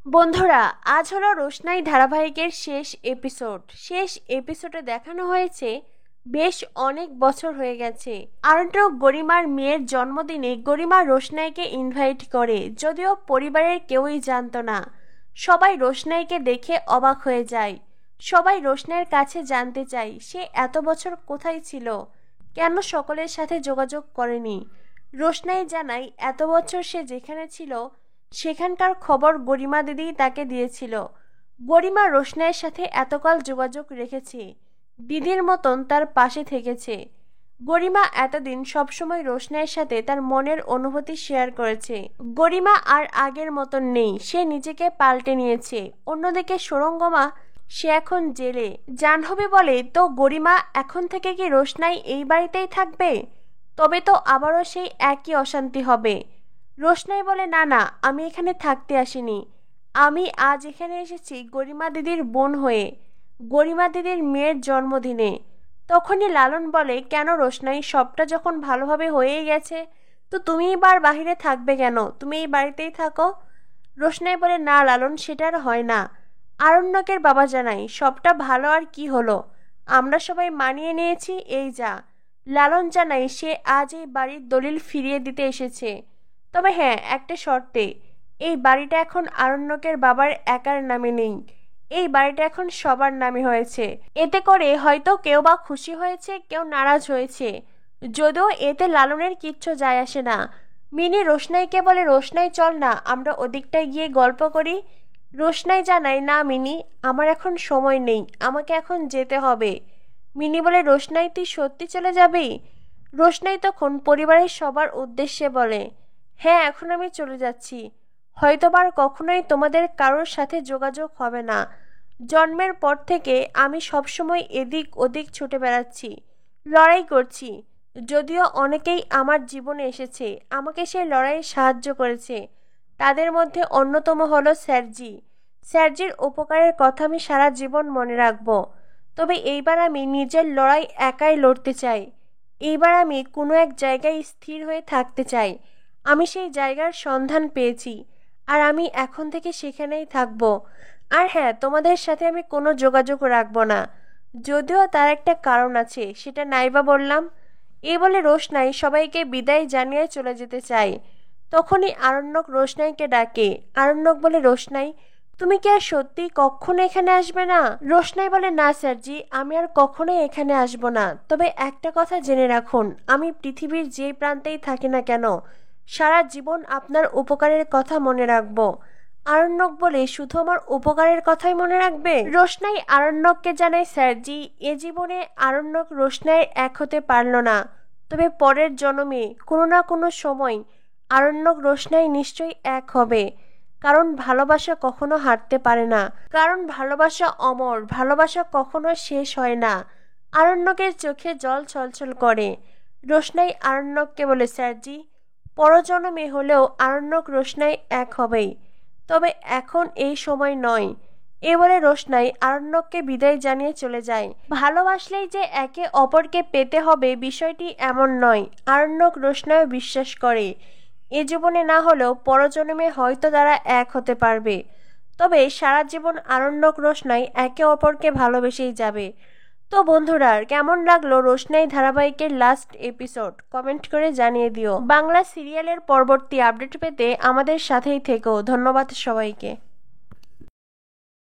বন্ধুরা, আজ হলো রোশনাই ধারাবাহিকের শেষ এপিসোডে দেখানো হয়েছে বেশ অনেক বছর হয়ে গেছে। আরণ্যক গরিমার মেয়ের জন্মদিনে গরিমা রোশনাইকে ইনভাইট করে, যদিও পরিবারের কেউই জানতো না। সবাই রোশনাইকে দেখে অবাক হয়ে যায়। সবাই রোশনাইয়ের কাছে জানতে চায় সে এত বছর কোথায় ছিল, কেন সকলের সাথে যোগাযোগ করেনি। রোশনাই জানায় এত বছর সে যেখানে ছিল সেখানকার খবর গরিমা দিদি তাকে দিয়েছিল। গরিমা রোশনাইয়ের সাথে এতকাল যোগাযোগ রেখেছে, দিদির মতন তার পাশে থেকেছে। গরিমা এতদিন সবসময় রোশনাইয়ের সাথে তার মনের অনুভূতি শেয়ার করেছে। গরিমা আর আগের মতন নেই, সে নিজেকে পাল্টে নিয়েছে। অন্যদিকে সুরঙ্গমা, সে এখন জেলে। জাহ্নবী বলে, তো গরিমা এখন থেকে কি রোশনাই এই বাড়িতেই থাকবে? তবে তো আবারও সেই একই অশান্তি হবে। রোশনাই বলে, না না, আমি এখানে থাকতে আসিনি। আমি আজ এখানে এসেছি গরিমা দিদির বোন হয়ে, গরিমা দিদির মেয়ের জন্মদিনে। তখনই লালন বলে, কেন রোশনাই, সবটা যখন ভালোভাবে হয়েই গেছে তো তুমি এবার বাহিরে থাকবে কেন? তুমি এই বাড়িতেই থাকো। রোশনাই বলে, না লালন, সেটা আর হয় না। আরণ্যকের বাবা জানাই, সবটা ভালো আর কি হলো, আমরা সবাই মানিয়ে নিয়েছি, এই যা। লালন জানাই সে আজ এই বাড়ির দলিল ফিরিয়ে দিতে এসেছে। তবে হ্যাঁ, একটা শর্তে, এই বাড়িটা এখন আরণ্যকের বাবার একার নামে নেই, এই বাড়িটা এখন সবার নামে হয়েছে। এতে করে হয়তো কেউ বা খুশি হয়েছে, কেউ নারাজ হয়েছে, যদিও এতে লালনের কিচ্ছু যায় আসে না। মিনি রোশনাইকে বলে, রোশনাই চল না আমরা ওদিকটায় গিয়ে গল্প করি। রোশনাই জানায়, না মিনি, আমার এখন সময় নেই, আমাকে এখন যেতে হবে। মিনি বলে, রোশনাই তুই সত্যি চলে যাবি? রোশনাই তখন পরিবারের সবার উদ্দেশ্যে বলে, হ্যাঁ, এখন আমি চলে যাচ্ছি, হয়তোবার কখনোই তোমাদের কারোর সাথে যোগাযোগ হবে না। জন্মের পর থেকে আমি সবসময় এদিক ওদিক ছুটে বেড়াচ্ছি, লড়াই করছি। যদিও অনেকেই আমার জীবনে এসেছে, আমাকে সেই লড়াইয়ে সাহায্য করেছে। তাদের মধ্যে অন্যতম হলো স্যারজি। স্যারজির উপকারের কথা আমি সারা জীবন মনে রাখব। তবে এইবার আমি নিজের লড়াই একাই লড়তে চাই। এইবার আমি কোনো এক জায়গায় স্থির হয়ে থাকতে চাই। আমি সেই জায়গার সন্ধান পেয়েছি, আর আমি এখন থেকে সেখানেই থাকব। আর হ্যাঁ, তোমাদের সাথে আমি কোনো যোগাযোগ রাখবো না, যদিও তার একটা কারণ আছে, সেটা নাইবা বললাম। এই বলে রোশনাই সবাইকে বিদায় জানিয়ে চলে যেতে চায়। তখনই আরণ্যক রোশনাইকে ডাকে। আরণ্যক বলে, রোশনাই, তুমি কি আর সত্যি কখনো এখানে আসবে না? রোশনাই বলে, না স্যারজি, আমি আর কখনোই এখানে আসব না। তবে একটা কথা জেনে রাখুন, আমি পৃথিবীর যে প্রান্তেই থাকি না কেন সারা জীবন আপনার উপকারের কথা মনে রাখব। আরণ্যক বলে, শুধু আমার উপকারের কথাই মনে রাখবে? রোশনাই আরণ্যককে জানায়, স্যারজি, এ জীবনে আরণ্যক রোশনাইয়ের এক হতে পারল না, তবে পরের জন্মে কোনো না কোনো সময় আরণ্যক রোশনাই নিশ্চয়ই এক হবে। কারণ ভালোবাসা কখনো হারতে পারে না, কারণ ভালোবাসা অমর, ভালোবাসা কখনো শেষ হয় না। আরণ্যকের চোখে জল ছলছল করে। রোশনাই আরণ্যককে বলে, স্যারজি, পরজন্মে হলেও আরণ্যক রোশনাই এক হবেই, তবে এখন এই সময় নয়। এ বলে রোশনাই আরণ্যককে বিদায় জানিয়ে চলে যায়। ভালোবাসলেই যে একে অপরকে পেতে হবে বিষয়টি এমন নয়, আরণ্যক রোশনাইও বিশ্বাস করে এ জীবনে না হলেও পরজন্মে হয়তো তারা এক হতে পারবে। তবে সারা জীবন আরণ্যক রোশনাই একে অপরকে ভালোবেসেই যাবে। তো বন্ধুরা, কেমন লাগলো রোশনাই ধারাবাহিকের লাস্ট এপিসোড কমেন্ট করে জানিয়ে দিও। বাংলা সিরিয়ালের পরবর্তী আপডেট পেতে আমাদের সাথেই থেকো। ধন্যবাদ সবাইকে।